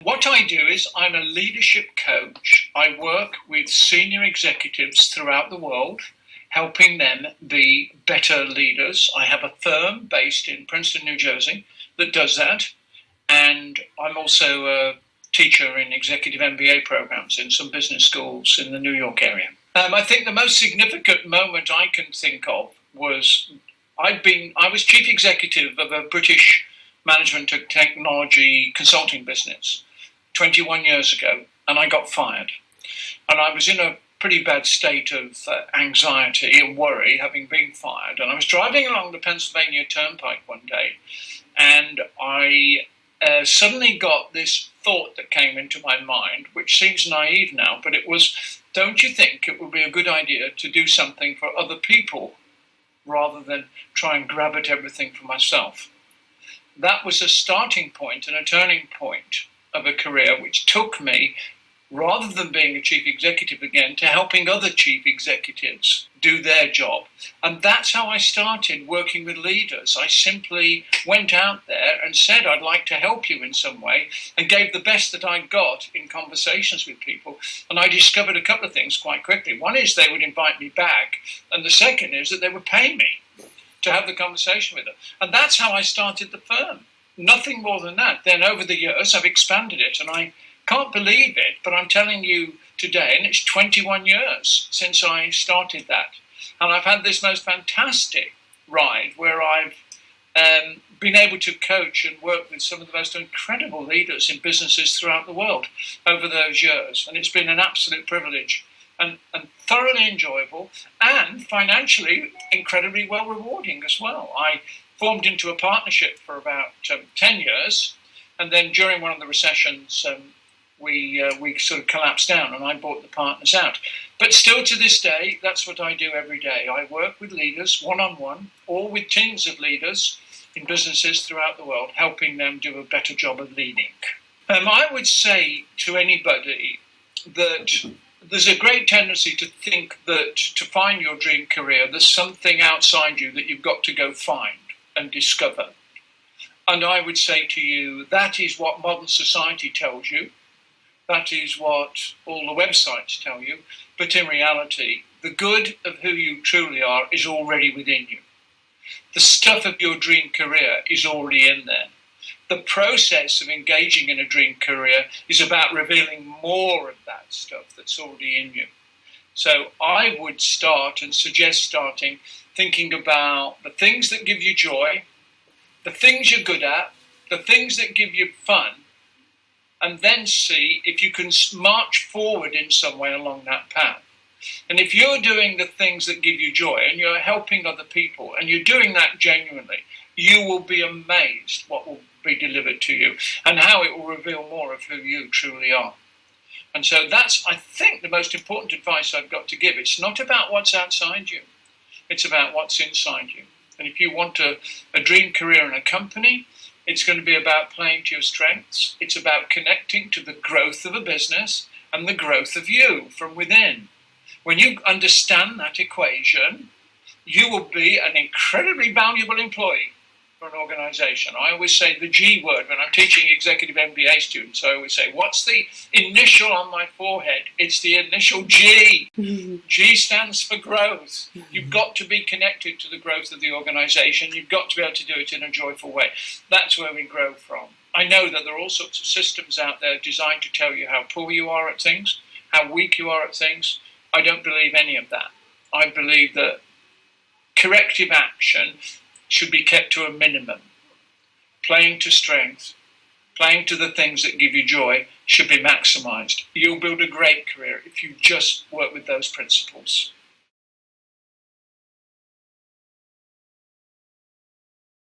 What I do is I'm a leadership coach. I work with senior executives throughout the world, helping them be better leaders. I have a firm based in Princeton, New Jersey that does that. And I'm also a teacher in executive MBA programs in some business schools in the New York area. I think the most significant moment I can think of was I was chief executive of a British management and technology consulting business 21 years ago, and I got fired. And I was in a pretty bad state of anxiety and worry, having been fired. And I was driving along the Pennsylvania Turnpike one day, and I suddenly got this thought that came into my mind, which seems naive now, but it was, don't you think it would be a good idea to do something for other people rather than try and grab at everything for myself? That was a starting point and a turning point of a career which took me, rather than being a chief executive again, to helping other chief executives do their job. And that's how I started working with leaders. I simply went out there and said, I'd like to help you in some way, and gave the best that I got in conversations with people. And I discovered a couple of things quite quickly. One is they would invite me back, and the second is that they would pay me to have the conversation with them. And that's how I started the firm. Nothing more than that. Then over the years, I've expanded it, and I can't believe it, but I'm telling you today, and it's 21 years since I started that. And I've had this most fantastic ride where I've been able to coach and work with some of the most incredible leaders in businesses throughout the world over those years. And it's been an absolute privilege and thoroughly enjoyable, and financially incredibly well rewarding as well. I formed into a partnership for about 10 years, and then during one of the recessions, we sort of collapsed down, and I bought the partners out. But still to this day, that's what I do every day. I work with leaders one-on-one, or with teams of leaders in businesses throughout the world, helping them do a better job of leading. I would say to anybody that there's a great tendency to think that to find your dream career, there's something outside you that you've got to go find and discover. And I would say to you, that is what modern society tells you. That is what all the websites tell you. But in reality, the good of who you truly are is already within you. The stuff of your dream career is already in there. The process of engaging in a dream career is about revealing more of that stuff that's already in you. So I would start and suggest starting thinking about the things that give you joy, the things you're good at, the things that give you fun, and then see if you can march forward in some way along that path. And if you're doing the things that give you joy and you're helping other people and you're doing that genuinely, you will be amazed what will be delivered to you and how it will reveal more of who you truly are. And so that's, I think, the most important advice I've got to give. It's not about what's outside you. It's about what's inside you. And if you want a dream career in a company, it's going to be about playing to your strengths. It's about connecting to the growth of a business and the growth of you from within. When you understand that equation, you will be an incredibly valuable employee for an organization. I always say the G word when I'm teaching executive MBA students. I always say, what's the initial on my forehead? It's the initial G. G stands for growth. You've got to be connected to the growth of the organization. You've got to be able to do it in a joyful way. That's where we grow from. I know that there are all sorts of systems out there designed to tell you how poor you are at things, how weak you are at things. I don't believe any of that. I believe that corrective action should be kept to a minimum. Playing to strength, playing to the things that give you joy should be maximized. You'll build a great career if you just work with those principles.